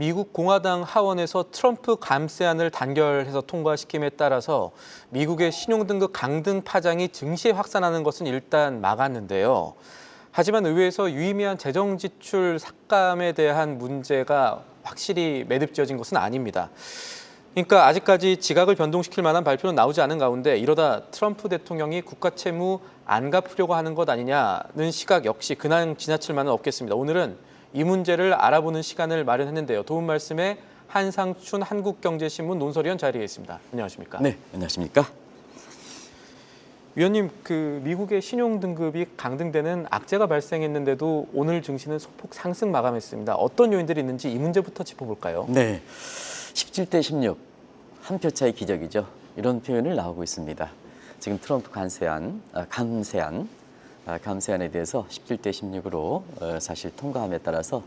미국 공화당 하원에서 트럼프 감세안을 단결해서 통과시킴에 따라서 미국의 신용등급 강등 파장이 증시에 확산하는 것은 일단 막았는데요. 하지만 의회에서 유의미한 재정 지출 삭감에 대한 문제가 확실히 매듭지어진 것은 아닙니다. 그러니까 아직까지 지각을 변동시킬 만한 발표는 나오지 않은 가운데 이러다 트럼프 대통령이 국가 채무 안 갚으려고 하는 것 아니냐는 시각 역시 그냥 지나칠 만은 없겠습니다. 오늘은 이 문제를 알아보는 시간을 마련했는데요. 도움 말씀에 한상춘 한국경제신문 논설위원 자리에 있습니다. 안녕하십니까? 네, 안녕하십니까? 위원님, 미국의 신용등급이 강등되는 악재가 발생했는데도 오늘 증시는 소폭 상승 마감했습니다. 어떤 요인들이 있는지 이 문제부터 짚어볼까요? 네, 17대 16, 한 표 차이 기적이죠. 이런 표현을 나오고 있습니다. 지금 트럼프 감세안에 대해서 17대 16으로 사실 통과함에 따라서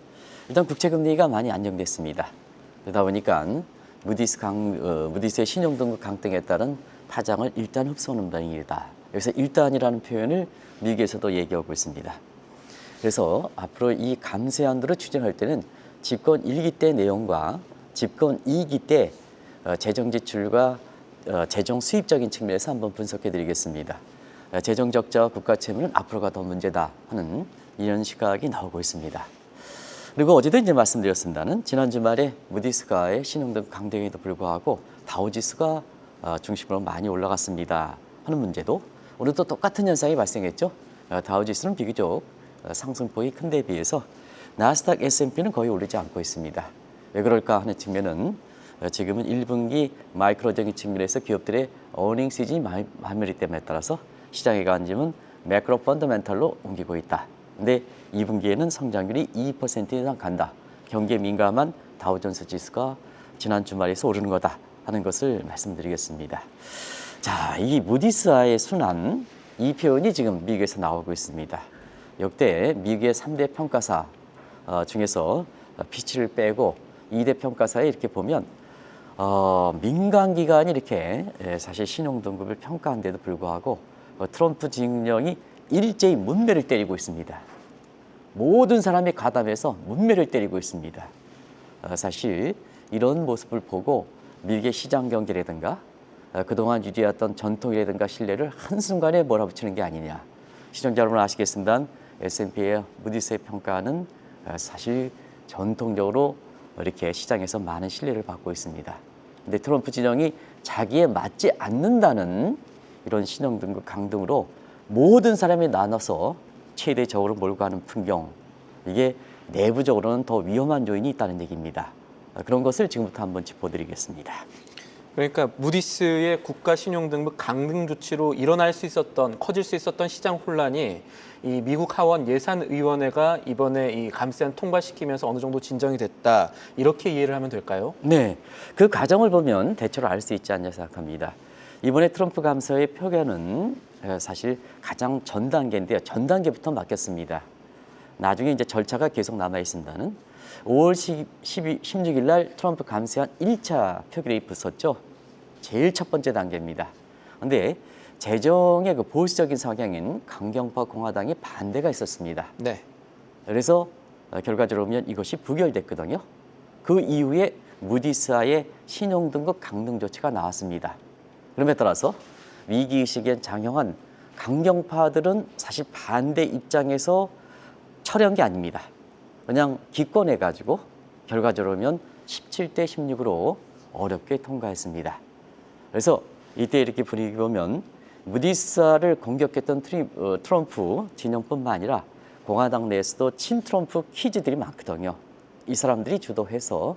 일단 국채금리가 많이 안정됐습니다. 그러다 보니까 무디스의 신용등급 강등에 따른 파장을 일단 흡수하는 방향이다. 여기서 일단이라는 표현을 미국에서도 얘기하고 있습니다. 그래서 앞으로 이 감세안들을 추진할 때는 집권 1기 때 내용과 집권 2기 때 재정 지출과 재정 수입적인 측면에서 한번 분석해 드리겠습니다. 재정 적자와 국가 채무는 앞으로가 더 문제다 하는 이런 시각이 나오고 있습니다. 그리고 어제도 이제 말씀드렸습니다는 지난 주말에 무디스가의 신용등급 강등에도 불구하고 다우지수가 중심으로 많이 올라갔습니다 하는 문제도 오늘도 똑같은 현상이 발생했죠. 다우지수는 비교적 상승폭이 큰 데 비해서 나스닥 S&P는 거의 오르지 않고 있습니다. 왜 그럴까 하는 측면은 지금은 1분기 마이크로적인 측면에서 기업들의 어닝 시즌이 마무리 됨에 따라서 시장의 관심은 매크로 펀더멘탈로 옮기고 있다. 근데 2분기에는 성장률이 2% 이상 간다. 경기에 민감한 다우존스 지수가 지난 주말에서 오르는 거다 하는 것을 말씀드리겠습니다. 자, 이 무디스와의 순환, 이 표현이 지금 미국에서 나오고 있습니다. 역대 미국의 3대 평가사 중에서 피치를 빼고 2대 평가사에 이렇게 보면 민간기관이 이렇게 사실 신용등급을 평가한 데도 불구하고 트럼프 진영이 일제히 문매를 때리고 있습니다. 모든 사람이 가담해서 문매를 때리고 있습니다. 사실 이런 모습을 보고 미국의 시장 경제라든가 그동안 유지했던 전통이라든가 신뢰를 한순간에 몰아붙이는 게 아니냐. 시청자 여러분 아시겠습니다. S&P의 무디스의 평가는 사실 전통적으로 이렇게 시장에서 많은 신뢰를 받고 있습니다. 근데 트럼프 진영이 자기에 맞지 않는다는 이런 신용등급 강등으로 모든 사람이 나눠서 최대적으로 몰고 가는 풍경, 이게 내부적으로는 더 위험한 요인이 있다는 얘기입니다. 그런 것을 지금부터 한번 짚어드리겠습니다. 그러니까 무디스의 국가 신용등급 강등 조치로 커질 수 있었던 시장 혼란이 이 미국 하원 예산위원회가 이번에 이 감세안 통과시키면서 어느 정도 진정이 됐다. 이렇게 이해를 하면 될까요? 네, 그 과정을 보면 대체로 알 수 있지 않냐 생각합니다. 이번에 트럼프 감사의 표결은 사실 가장 전 단계인데요. 전 단계부터 맡겼습니다. 나중에 이제 절차가 계속 남아 있습니다는 5월 16일 날 트럼프 감세안 1차 표결이 붙었죠. 제일 첫 번째 단계입니다. 그런데 재정의 그 보수적인 성향인 강경파 공화당의 반대가 있었습니다. 네. 그래서 결과적으로 보면 이것이 부결됐거든요. 그 이후에 무디스와의 신용등급 강등 조치가 나왔습니다. 그럼에 따라서 위기의식에 장형한 강경파들은 사실 반대 입장에서 철회한 게 아닙니다. 그냥 기권해가지고 결과적으로 보면 17대 16으로 어렵게 통과했습니다. 그래서 이때 이렇게 분위기 보면 무디스를 공격했던 트럼프 진영뿐만 아니라 공화당 내에서도 친트럼프 키즈들이 많거든요. 이 사람들이 주도해서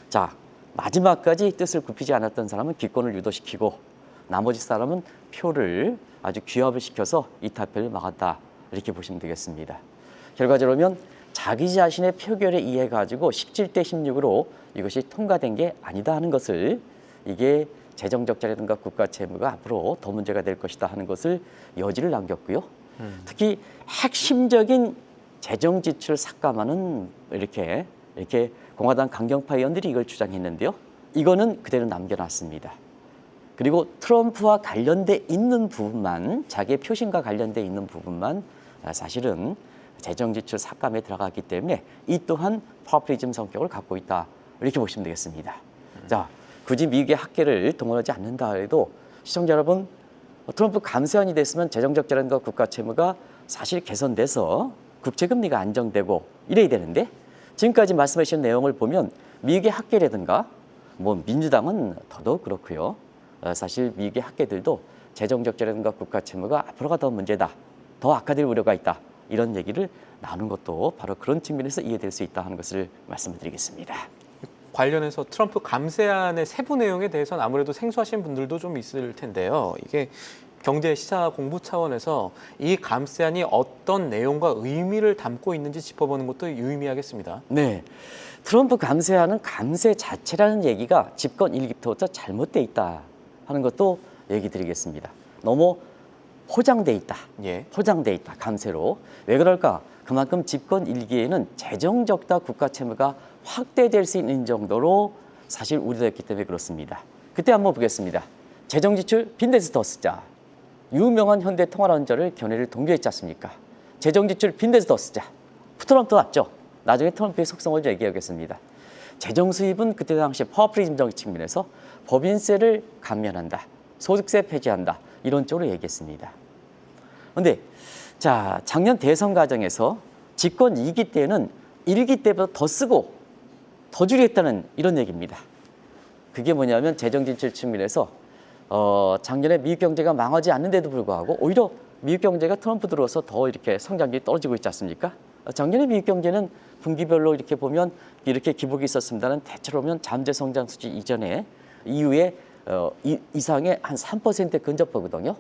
자, 마지막까지 뜻을 굽히지 않았던 사람은 기권을 유도시키고 나머지 사람은 표를 아주 귀합을 시켜서 이 타표를 막았다. 이렇게 보시면 되겠습니다. 결과적으로 보면 자기 자신의 표결에 의해 가지고 17대 16으로 이것이 통과된 게 아니다 하는 것을, 이게 재정 적자라든가 국가 채무가 앞으로 더 문제가 될 것이다 하는 것을 여지를 남겼고요. 특히 핵심적인 재정 지출 삭감하는 이렇게 공화당 강경파 의원들이 이걸 주장했는데요. 이거는 그대로 남겨놨습니다. 그리고 트럼프와 관련돼 있는 부분만, 자기의 표심과 관련돼 있는 부분만 사실은 재정 지출 삭감에 들어갔기 때문에 이 또한 퍼플리즘 성격을 갖고 있다. 이렇게 보시면 되겠습니다. 자, 굳이 미국의 학계를 동원하지 않는다 해도 시청자 여러분, 트럼프 감세안이 됐으면 재정적 재량과 국가 채무가 사실 개선돼서 국채금리가 안정되고 이래야 되는데 지금까지 말씀해 주신 내용을 보면 미국의 학계라든가 뭐 민주당은 더더욱 그렇고요. 사실 미국의 학계들도 재정적 재량과 국가 채무가 앞으로가 더 문제다. 더 악화될 우려가 있다. 이런 얘기를 나눈 것도 바로 그런 측면에서 이해될 수 있다 하는 것을 말씀을 드리겠습니다. 관련해서 트럼프 감세안의 세부 내용에 대해서는 아무래도 생소하신 분들도 좀 있을 텐데요. 이게 경제 시사 공부 차원에서 이 감세안이 어떤 내용과 의미를 담고 있는지 짚어보는 것도 유의미하겠습니다. 네, 트럼프 감세안은 감세 자체라는 얘기가 집권 1기부터 잘못돼 있다 하는 것도 얘기 드리겠습니다. 너무 포장돼 있다. 예. 포장돼 있다. 감세로. 왜 그럴까? 그만큼 집권 1기에는 재정 적자 국가 채무가 확대될 수 있는 정도로 사실 우려됐기 때문에 그렇습니다. 그때 한번 보겠습니다. 재정 지출 빈대서 더 쓰자. 유명한 현대 통화론자를 견해를 동조했지 않습니까? 재정 지출 빈대서 더 쓰자. 트럼프 왔죠. 나중에 트럼프의 속성을 얘기하겠습니다. 재정 수입은 그때 당시 파워프리즘적 측면에서 법인세를 감면한다. 소득세 폐지한다. 이런 쪽으로 얘기했습니다. 그런데 자, 작년 대선 과정에서 집권 2기 때는 1기 때보다 더 쓰고 더 줄이겠다는 이런 얘기입니다. 그게 뭐냐면 재정 지출 측면에서 작년에 미국 경제가 망하지 않는데도 불구하고 오히려 미국 경제가 트럼프 들어서 더 이렇게 성장률이 떨어지고 있지 않습니까? 작년에 미국 경제는 분기별로 이렇게 보면 이렇게 기복이 있었습니다는 대체로 보면 잠재 성장 수준 이후에 이상의 한 3%에 근접하거든요.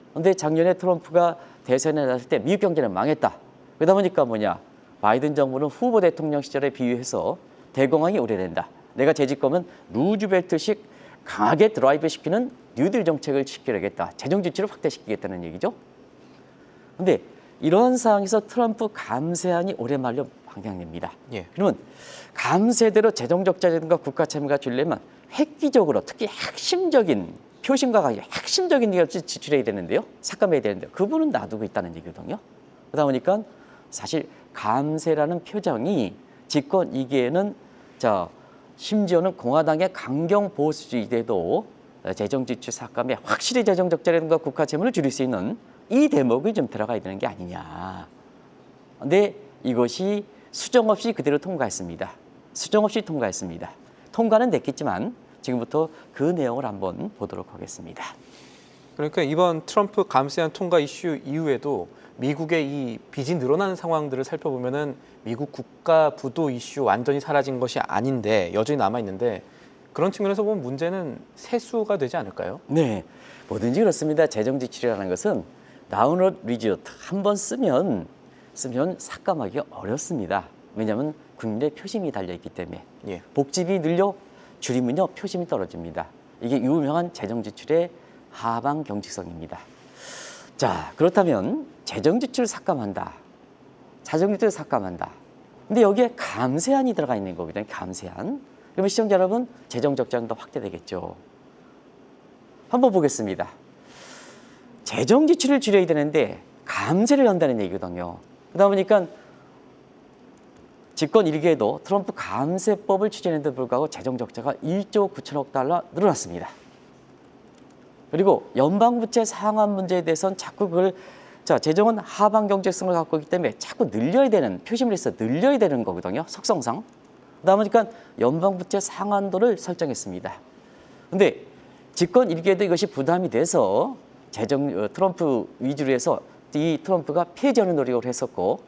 그런데 작년에 트럼프가 대선에 나섰을 때 미국 경제는 망했다. 그러다 보니까 뭐냐? 바이든 정부는 후보 대통령 시절에 비유해서 대공황이 우려된다. 내가 재집권은 루즈벨트식 강하게 드라이브 시키는 뉴딜 정책을 시키려겠다. 재정 지출을 확대시키겠다는 얘기죠. 그런데 이런 상황에서 트럼프 감세안이 올해 말로 방향됩니다. 예. 그러면 감세대로 재정 적자라든가 국가 채무가 줄려면 획기적으로 특히 핵심적인 표심과 관계 핵심적인 것을 지출해야 되는데요. 삭감해야 되는데요. 그 부분은 놔두고 있다는 얘기거든요. 그러다 보니까 사실 감세라는 표정이 집권 2기에는 심지어는 공화당의 강경 보수주의대도 재정 지출 삭감에 확실히 재정 적자라든가 국가 채무를 줄일 수 있는 이 대목이 좀 들어가야 되는 게 아니냐. 근데 이것이 수정 없이 그대로 통과했습니다. 수정 없이 통과했습니다. 통과는 됐겠지만 지금부터 그 내용을 한번 보도록 하겠습니다. 그러니까 이번 트럼프 감세안 통과 이슈 이후에도 미국의 이 빚이 늘어나는 상황들을 살펴보면은 미국 국가 부도 이슈 완전히 사라진 것이 아닌데 여전히 남아 있는데 그런 측면에서 보면 문제는 세수가 되지 않을까요? 네, 뭐든지 그렇습니다. 재정 지출이라는 것은 다운로드 리조트 한번 쓰면 삭감하기 어렵습니다. 왜냐하면 국민의 표심이 달려있기 때문에 예. 복집이 늘려 줄이면요 표심이 떨어집니다. 이게 유명한 재정 지출의 하방 경직성입니다. 자, 그렇다면 재정 지출 삭감한다. 재정 지출 삭감한다. 근데 여기에 감세안이 들어가 있는 거거든요. 감세안. 그러면 시청자 여러분 재정 적자도 확대되겠죠. 한번 보겠습니다. 재정 지출을 줄여야 되는데 감세를 한다는 얘기거든요. 그러다 보니까 집권 1기에도 트럼프 감세법을 추진했는데도 불구하고 재정 적자가 1조 9천억 달러 늘어났습니다. 그리고 연방부채 상환 문제에 대해서는 자꾸 그걸 재정은 하방 경제성을 갖고 있기 때문에 자꾸 늘려야 되는 표심을 해서 늘려야 되는 거거든요. 속성상. 그러다 보니까 연방부채 상한도를 설정했습니다. 근데 집권 1기에도 이것이 부담이 돼서 트럼프 위주로 해서 이 트럼프가 폐지하는 노력을 했었고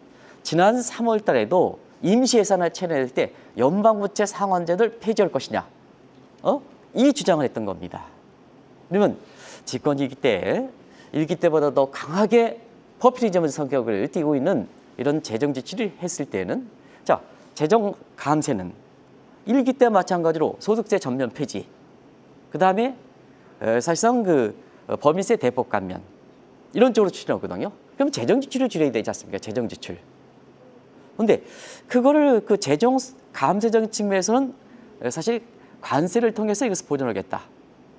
지난 3월 달에도 임시 예산을 채낼 때 연방부채 상환제를 폐지할 것이냐 이 주장을 했던 겁니다. 그러면 집권 2기 때 1기 때보다 더 강하게 포퓰리즘 성격을 띠고 있는 이런 재정 지출을 했을 때는 재정 감세는 1기 때 마찬가지로 소득세 전면 폐지 그 다음에 사실상 법인세 대폭 감면 이런 쪽으로 추진하거든요. 그럼 재정 지출을 줄여야 되지 않습니까? 재정 지출. 그런데 그거를 재정 감세적인 측면에서는 사실 관세를 통해서 이것을 보존하겠다.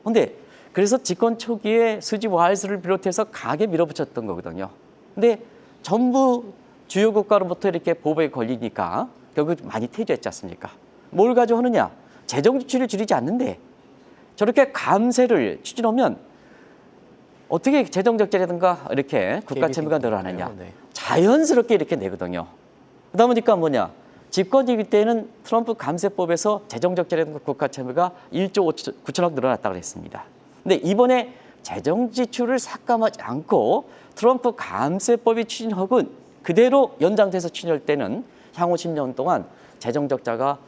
그런데 그래서 집권 초기에 수지 와이스를 비롯해서 강하게 밀어붙였던 거거든요. 근데 전부 주요 국가로부터 이렇게 보복에 걸리니까 결국 많이 퇴조했지 않습니까? 뭘 가지고 하느냐? 재정 지출을 줄이지 않는데 저렇게 감세를 추진하면 어떻게 재정 적자라든가 이렇게 국가 채무가 늘어나느냐. 네. 자연스럽게 이렇게 내거든요. 그러다 보니까 뭐냐. 집권일 때는 트럼프 감세법에서 재정 적자라든가 국가 채무가 1조 9천억 늘어났다고 했습니다. 근데 이번에 재정 지출을 삭감하지 않고 트럼프 감세법이 추진하고 그대로 연장돼서 추진할 때는 향후 10년 동안 재정 적자가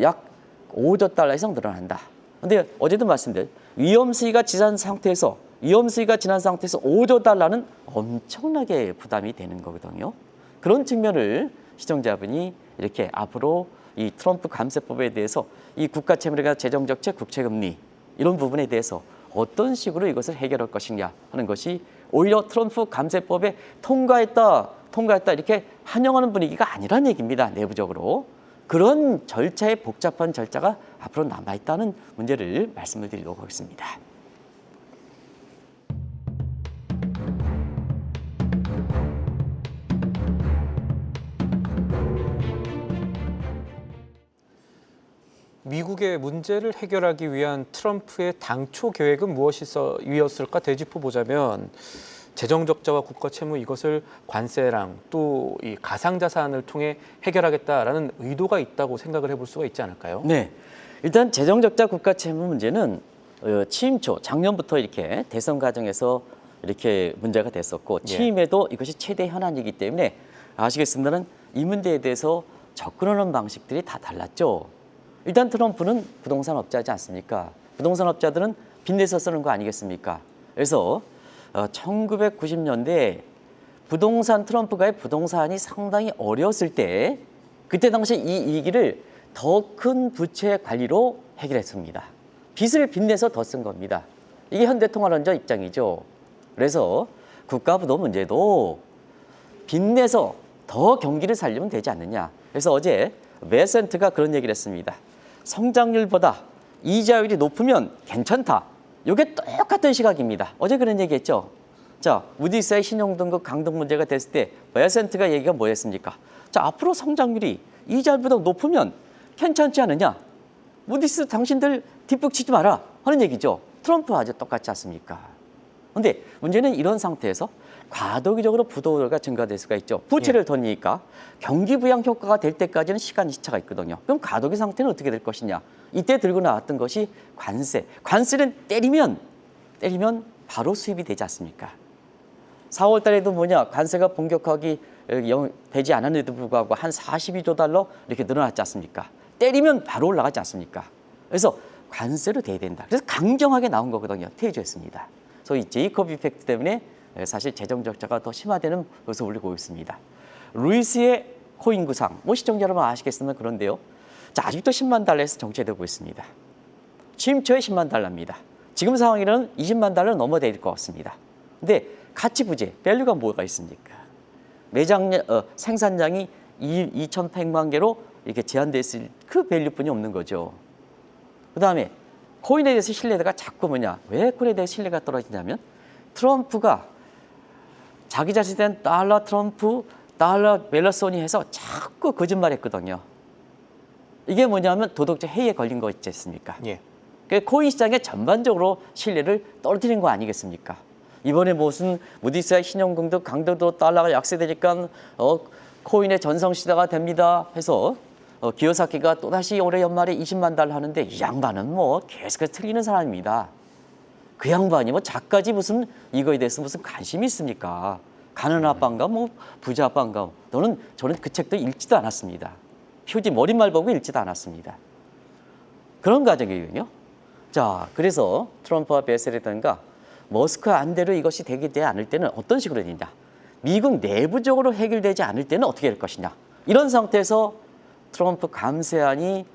약 5조 달러 이상 늘어난다. 근데 어제도 말씀드린 위험수위가 지난 상태에서 5조 달러는 엄청나게 부담이 되는 거거든요. 그런 측면을 시청자분이 이렇게 앞으로 이 트럼프 감세법에 대해서 이 국가 채무가 재정 적자, 국채 금리 이런 부분에 대해서 어떤 식으로 이것을 해결할 것이냐 하는 것이 오히려 트럼프 감세법에 통과했다 이렇게 환영하는 분위기가 아니란 얘기입니다. 내부적으로. 그런 절차의 복잡한 절차가 앞으로 남아있다는 문제를 말씀을 드리도록 하겠습니다. 미국의 문제를 해결하기 위한 트럼프의 당초 계획은 무엇이었을까 되짚어 보자면 재정 적자와 국가 채무 이것을 관세랑 또 이 가상 자산을 통해 해결하겠다라는 의도가 있다고 생각을 해볼 수가 있지 않을까요? 네, 일단 재정 적자 국가 채무 문제는 취임 초 작년부터 이렇게 대선 과정에서 이렇게 문제가 됐었고 취임에도 이것이 최대 현안이기 때문에 아시겠습니다만 이 문제에 대해서 접근하는 방식들이 다 달랐죠. 일단 트럼프는 부동산 업자지 않습니까? 부동산 업자들은 빚내서 쓰는 거 아니겠습니까? 그래서 1990년대 트럼프가의 부동산이 상당히 어려웠을 때 그때 당시 이 위기를 더 큰 부채 관리로 해결했습니다. 빚을 빚내서 더 쓴 겁니다. 이게 현대통화론자 입장이죠. 그래서 국가부도 문제도 빚내서 더 경기를 살리면 되지 않느냐. 그래서 어제 베센트가 그런 얘기를 했습니다. 성장률보다 이자율이 높으면 괜찮다. 이게 똑같은 시각입니다. 어제 그런 얘기했죠. 자, 무디스의 신용등급 강등 문제가 됐을 때 베센트가 얘기가 뭐였습니까? 자, 앞으로 성장률이 이자율보다 높으면 괜찮지 않느냐? 무디스 당신들 뒷북 치지 마라 하는 얘기죠. 트럼프와 아주 똑같지 않습니까? 그런데 문제는 이런 상태에서 과도기적으로 부도가 증가될 수가 있죠. 부채를 더 내니까 경기 부양 효과가 될 때까지는 시간 시차가 있거든요. 그럼 과도기 상태는 어떻게 될 것이냐? 이때 들고 나왔던 것이 관세. 관세는 때리면 바로 수입이 되지 않습니까? 4월 달에도 관세가 본격화하기 되지 않았는데도 불구하고 한 42조 달러 이렇게 늘어났지 않습니까? 때리면 바로 올라가지 않습니까? 그래서 관세로 돼야 된다. 그래서 강경하게 나온 거거든요. 퇴조했습니다. 소위 제이콥 이펙트 때문에 사실 재정 적자가 더 심화되는 모습을 보이고 있습니다. 루이스의 코인 구상, 시청자 여러분 아시겠으면 그런데요. 자, 아직도 10만 달러에서 정체되고 있습니다. 취임 초에 10만 달러입니다. 지금 상황이라는 20만 달러 넘어야 것 같습니다. 근데 가치 부재, 밸류가 뭐가 있습니까? 생산량이 2,100만 개로 이렇게 제한됐을 그 밸류뿐이 없는 거죠. 그 다음에 코인에 대해서 신뢰도가 자꾸 왜 코인에 대해서 신뢰가 떨어지냐면 트럼프가 자기 자신에 대한 달러 트럼프, 달러 벨러소니 해서 자꾸 거짓말했거든요. 이게 뭐냐면 도덕적 해이에 걸린 거 있지 않습니까? 예. 코인 시장에 전반적으로 신뢰를 떨어뜨린 거 아니겠습니까? 이번에 무슨 무디스의 신용등급 강등도 달러가 약세되니까 코인의 전성시대가 됩니다 해서 기요사키가 또다시 올해 연말에 20만 달러 하는데 이 양반은 계속해서 틀리는 사람입니다. 그 양반이 작가지 무슨 이거에 대해서 무슨 관심이 있습니까? 가난한 아빠인가 부자 아빠인가 저는 그 책도 읽지도 않았습니다. 표지 머릿말 보고 읽지도 않았습니다. 그런 과정이거든요. 자, 그래서 트럼프와 베셀이든가 머스크 안대로 이것이 되지 않을 때는 어떤 식으로 되냐? 미국 내부적으로 해결되지 않을 때는 어떻게 될 것이냐? 이런 상태에서 트럼프 감세안이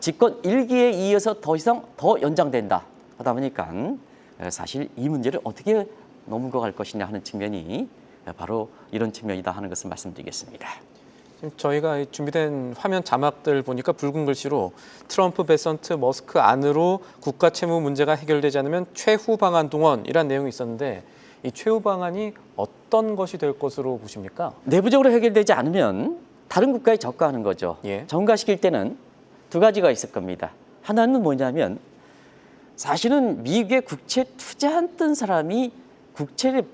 집권 1기에 이어서 더 이상 더 연장된다 하다 보니까 사실 이 문제를 어떻게 넘어갈 것이냐 하는 측면이 바로 이런 측면이다 하는 것을 말씀드리겠습니다. 지금 저희가 준비된 화면 자막들 보니까 붉은 글씨로 트럼프, 베선트, 머스크 안으로 국가 채무 문제가 해결되지 않으면 최후 방안 동원이라는 내용이 있었는데 이 최후 방안이 어떤 것이 될 것으로 보십니까? 내부적으로 해결되지 않으면 다른 국가에 저가하는 거죠. 예. 전가시킬 때는 두 가지가 있을 겁니다. 하나는 뭐냐면 사실은 미국에 국채 투자했던 사람이 국채를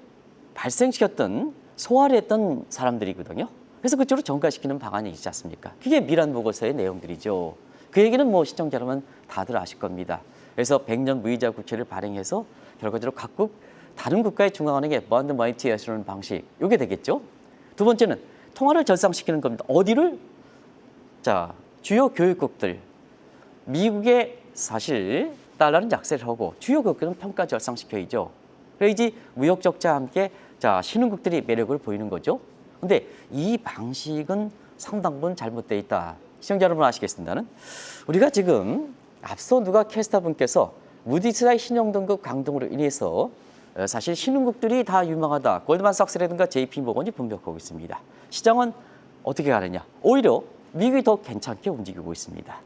발생시켰던 소화를 했던 사람들이거든요. 그래서 그쪽으로 전가시키는 방안이 있지 않습니까? 그게 미란 보고서의 내용들이죠. 그 얘기는 뭐 시청자 여러분 다들 아실 겁니다. 그래서 100년 무이자 국채를 발행해서 결과적으로 각국 다른 국가의 중앙은행에 bond money 하시는 방식, 이게 되겠죠. 두 번째는 통화를 절상시키는 겁니다. 어디를? 자, 주요 교육국들. 미국의 사실 달러는 약세를 하고 주요 교육국은 평가 절상시켜야죠. 그래야지 무역 적자와 함께 자 신흥국들이 매력을 보이는 거죠. 근데 이 방식은 상당 부분 잘못되어 있다. 시청자 여러분 아시겠습니다는? 우리가 지금 앞서 누가 캐스터분께서 무디스의 신용등급 강등으로 인해서 사실 신흥국들이 다 유망하다. 골드만삭스라든가 JP모건이 분석하고 있습니다. 시장은 어떻게 가느냐? 오히려 미국이 더 괜찮게 움직이고 있습니다.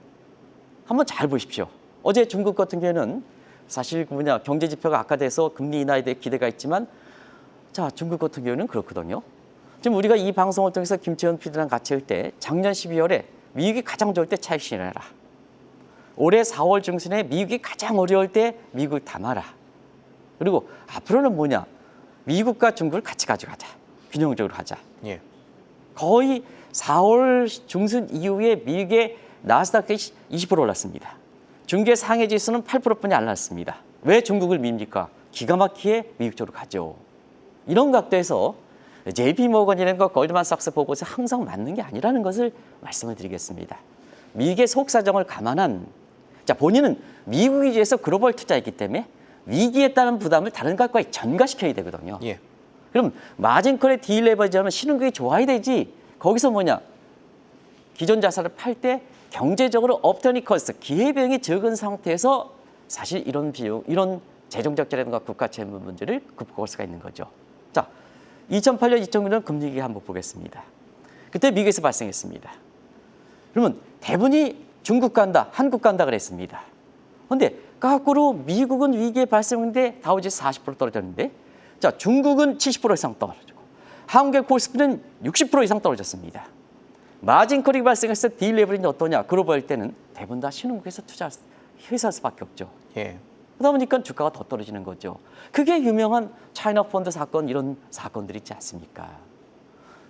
한번 잘 보십시오. 어제 중국 같은 경우는 사실 경제 지표가 악화돼서 금리 인하에 대해 기대가 있지만 자 중국 같은 경우는 그렇거든요. 지금 우리가 이 방송을 통해서 김채원 PD랑 같이 할 때 작년 12월에 미국이 가장 좋을 때 차익 실현해라. 올해 4월 중순에 미국이 가장 어려울 때 미국을 담아라. 그리고 앞으로는 뭐냐? 미국과 중국을 같이 가져가자. 균형적으로 하자. 예. 거의 4월 중순 이후에 미국의 나스닥이 20% 올랐습니다. 중국의 상해 지수는 8%뿐이 안 올랐습니다. 왜 중국을 밉니까? 기가 막히게 미국 쪽으로 가죠. 이런 각도에서 JP모건이라는 골드만삭스 보고서 항상 맞는 게 아니라는 것을 말씀을 드리겠습니다. 미국의 속사정을 감안한 자 본인은 미국 위주에서 글로벌 투자했기 때문에 위기에 따른 부담을 다른 것과 전가시켜야 되거든요. 예. 그럼 마진콜의 딜레버리지하면 신흥국이 좋아야 되지. 거기서 뭐냐? 기존 자산을 팔 때 경제적으로 업터니 커스트, 기회비용이 적은 상태에서 사실 이런 비용, 이런 재정 적자라든가 국가 채무 문제를 극복할 수가 있는 거죠. 자, 2008년, 2009년 금리위기 한번 보겠습니다. 그때 미국에서 발생했습니다. 그러면 대부분이 중국 간다, 한국 간다 그랬습니다. 그런데 거꾸로 미국은 위기에 발생했는데 다우지수 40% 떨어졌는데 자 중국은 70% 이상 떨어지고 한국의 코스피는 60% 이상 떨어졌습니다. 마진콜이 발생했을 때 딜레버리는 어떠냐? 글로벌 때는 대부분 다 신흥국에서 회사할 수밖에 없죠. 예. 그러다 보니까 주가가 더 떨어지는 거죠. 그게 유명한 차이나 펀드 사건 이런 사건들이 있지 않습니까?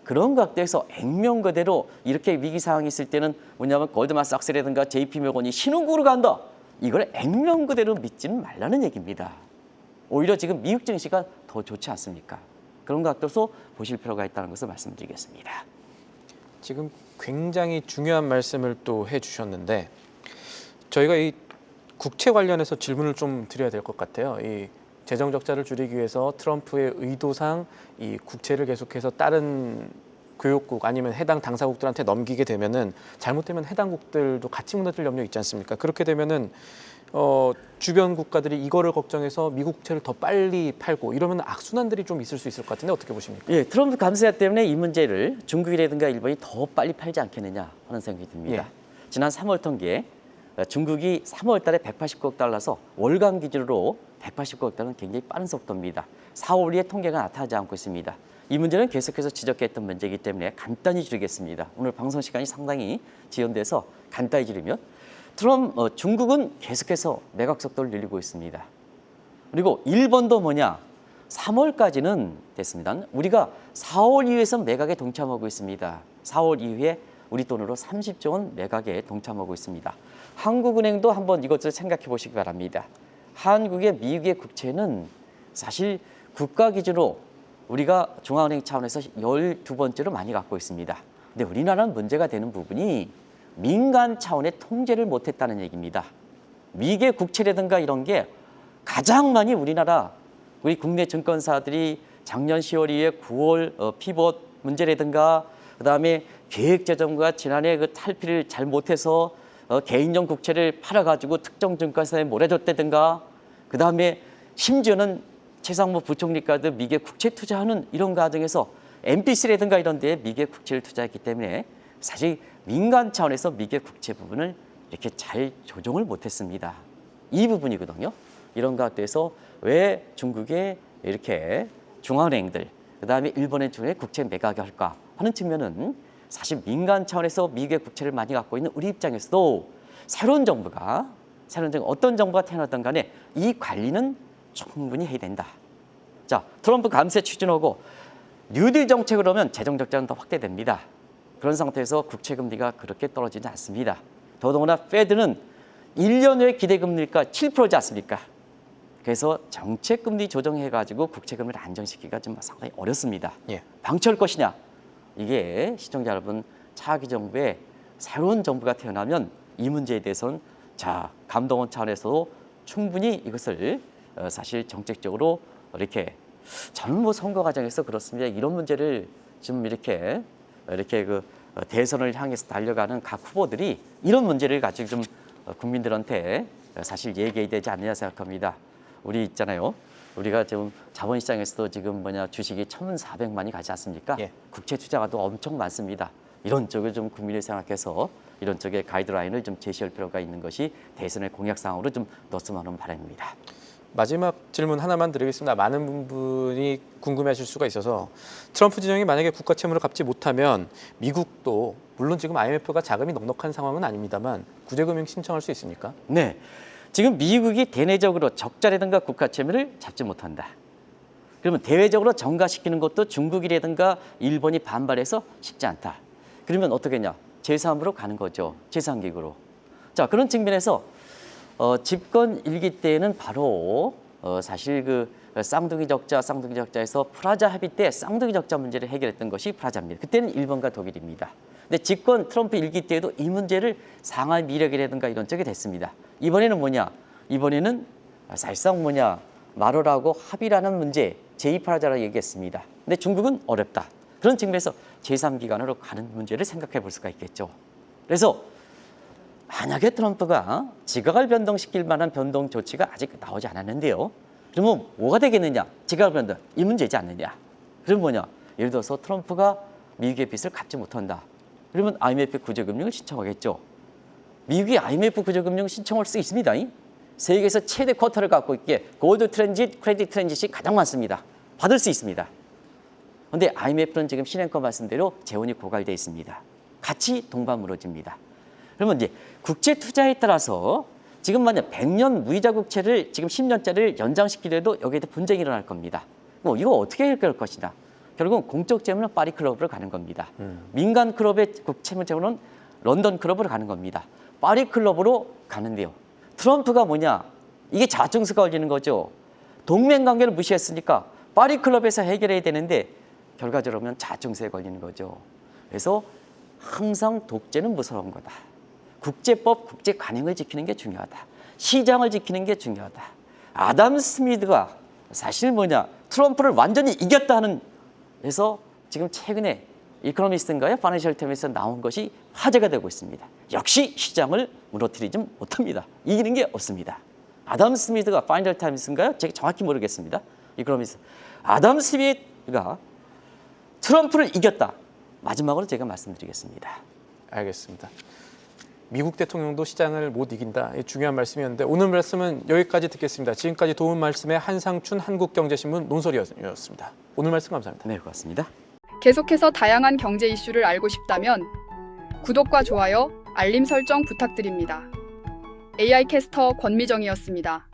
그런 각도에서 액면 그대로 이렇게 위기 상황이 있을 때는 뭐냐면 골드만삭스라든가 JP모건이 신흥국으로 간다. 이걸 액면 그대로 믿지는 말라는 얘기입니다. 오히려 지금 미국 증시가 더 좋지 않습니까? 그런 각도에서 보실 필요가 있다는 것을 말씀드리겠습니다. 지금 굉장히 중요한 말씀을 또 해주셨는데 저희가 이 국채 관련해서 질문을 좀 드려야 될 것 같아요. 이 재정 적자를 줄이기 위해서 트럼프의 의도상 이 국채를 계속해서 다른 교역국 아니면 해당 당사국들한테 넘기게 되면은 잘못되면 해당 국들도 같이 무너질 염려 있지 않습니까? 그렇게 되면은 주변 국가들이 이거를 걱정해서 미국 국채를 더 빨리 팔고 이러면 악순환들이 좀 있을 수 있을 것 같은데 어떻게 보십니까? 예, 트럼프 감세 때문에 이 문제를 중국이라든가 일본이 더 빨리 팔지 않겠느냐 하는 생각이 듭니다. 예. 지난 3월 통계 중국이 3월 달에 189억 달러서 월간 기준으로 189억 달러는 굉장히 빠른 속도입니다. 4월 이후에 통계가 나타나지 않고 있습니다. 이 문제는 계속해서 지적했던 문제이기 때문에 간단히 줄이겠습니다. 오늘 방송 시간이 상당히 지연돼서 간단히 줄이면 중국은 계속해서 매각 속도를 늘리고 있습니다. 그리고 일본도 뭐냐? 3월까지는 됐습니다. 우리가 4월 이후에서 매각에 동참하고 있습니다. 4월 이후에 우리 돈으로 30조 원 매각에 동참하고 있습니다. 한국은행도 한번 이것을 생각해 보시기 바랍니다. 한국의 미국의 국채는 사실 국가 기준으로 우리가 중앙은행 차원에서 12번째로 많이 갖고 있습니다. 근데 우리나라는 문제가 되는 부분이 민간 차원의 통제를 못했다는 얘기입니다. 미국의 국채라든가 이런 게 가장 많이 우리 국내 증권사들이 작년 10월 이후에 9월 피벗 문제라든가 그다음에 계획재정과 지난해 그 탈피를 잘 못해서 개인용 국채를 팔아가지고 특정 증권사에 몰아줬다든가 그다음에 심지어는 최상무 부총리까지 미국에 국채 투자하는 이런 과정에서 MPC라든가 이런 데에 미국에 국채를 투자했기 때문에 사실 민간 차원에서 미국의 국채 부분을 이렇게 잘 조정을 못했습니다. 이 부분이거든요. 이런 각도에서 왜 중국에 이렇게 중앙은행들 그다음에 일본의 중에 국채 매각을 할까 하는 측면은 사실 민간 차원에서 미국의 국채를 많이 갖고 있는 우리 입장에서도 새로운 정부가 새로운 정부, 어떤 정부가 태어났던 간에 이 관리는 충분히 해야 된다. 자, 트럼프 감세 추진하고 뉴딜 정책으로 하면 재정 적자는 더 확대됩니다. 그런 상태에서 국채 금리가 그렇게 떨어지지 않습니다. 더더구나 페드는 1년 후에 기대금리가 7%지 않습니까? 그래서 정책금리 조정해가지고 국채금리를 안정시키기가 좀 상당히 어렵습니다. 예. 방치할 것이냐? 이게 시청자 여러분, 차기 정부에 새로운 정부가 태어나면 이 문제에 대해서는 자, 감독원 차원에서도 충분히 이것을 사실 정책적으로 이렇게 저는 뭐 선거 과정에서 그렇습니다. 이런 문제를 좀 이렇게 그 대선을 향해서 달려가는 각 후보들이 이런 문제를 가지고 좀 국민들한테 사실 얘기해야 되지 않느냐 생각합니다. 우리 있잖아요. 우리가 지금 자본시장에서도 지금 주식이 1,400만이 가지 않습니까? 예. 국채 투자가 또 엄청 많습니다. 이런 쪽을 좀 국민을 생각해서 이런 쪽에 가이드라인을 좀 제시할 필요가 있는 것이 대선의 공약사항으로 좀 넣었으면 하는 바람입니다. 마지막 질문 하나만 드리겠습니다. 많은 분이 궁금해하실 수가 있어서 트럼프 진영이 만약에 국가 채무를 갚지 못하면 미국도 물론 지금 IMF가 자금이 넉넉한 상황은 아닙니다만 구제금융 신청할 수 있습니까? 네, 지금 미국이 대내적으로 적자라든가 국가 채무를 잡지 못한다. 그러면 대외적으로 정가시키는 것도 중국이라든가 일본이 반발해서 쉽지 않다. 그러면 어떻게 했냐? 제3으로 가는 거죠. 제3기구로. 자, 그런 측면에서 집권 1기 때는 바로 사실 그 쌍둥이 적자에서 프라자 합의 때 쌍둥이 적자 문제를 해결했던 것이 프라자입니다. 그때는 일본과 독일입니다. 근데 집권 트럼프 1기 때에도 이 문제를 상하이 미력이라든가 이런 쪽이 됐습니다. 이번에는 뭐냐? 이번에는 사실상 마로라고 합의라는 문제, 제2프라자라고 얘기했습니다. 근데 중국은 어렵다. 그런 측면에서 제3기관으로 가는 문제를 생각해 볼 수가 있겠죠. 그래서 만약에 트럼프가 지각을 변동시킬 만한 변동 조치가 아직 나오지 않았는데요. 그러면 뭐가 되겠느냐? 지각을 변동, 이 문제지 않느냐? 그럼 예를 들어서 트럼프가 미국의 빚을 갚지 못한다. 그러면 IMF 구제금융을 신청하겠죠. 미국이 IMF 구제금융을 신청할 수 있습니다. 세계에서 최대 쿼터를 갖고 있기에 골드 트랜짓, 크레딧 트랜짓이 가장 많습니다. 받을 수 있습니다. 그런데 IMF는 지금 신행권 말씀대로 재원이 고갈되어 있습니다. 같이 동반무러집니다. 그러면 이제 국제 투자에 따라서 지금 만약 100년 무이자 국채를 지금 10년짜리를 연장시키더라도 여기에 분쟁이 일어날 겁니다. 이거 어떻게 해결할 것이냐? 결국은 공적 재무는 파리 클럽으로 가는 겁니다. 민간 클럽의 국채무 재무는 런던 클럽으로 가는 겁니다. 파리 클럽으로 가는데요. 트럼프가 이게 자충수가 걸리는 거죠. 동맹 관계를 무시했으니까 파리 클럽에서 해결해야 되는데 결과적으로 보면 자충수에 걸리는 거죠. 그래서 항상 독재는 무서운 거다. 국제법, 국제 관행을 지키는 게 중요하다. 시장을 지키는 게 중요하다. 아담 스미드가 사실 트럼프를 완전히 이겼다 하는, 그래서 지금 최근에 이코노미스트인가요? 파이낸셜 타임스에서 나온 것이 화제가 되고 있습니다. 역시 시장을 무너뜨리지 못합니다. 이기는 게 없습니다. 아담 스미드가 파이낸셜 타임스인가요? 제가 정확히 모르겠습니다. 이코노미스트. 아담 스미드가 트럼프를 이겼다. 마지막으로 제가 말씀드리겠습니다. 알겠습니다. 미국 대통령도 시장을 못 이긴다. 중요한 말씀이었는데 오늘 말씀은 여기까지 듣겠습니다. 지금까지 도움 말씀의 한상춘 한국경제신문 논설위원이었습니다. 오늘 말씀 감사합니다. 네, 고맙습니다. 계속해서 다양한 경제 이슈를 알고 싶다면 구독과 좋아요, 알림 설정 부탁드립니다. AI 캐스터 권미정이었습니다.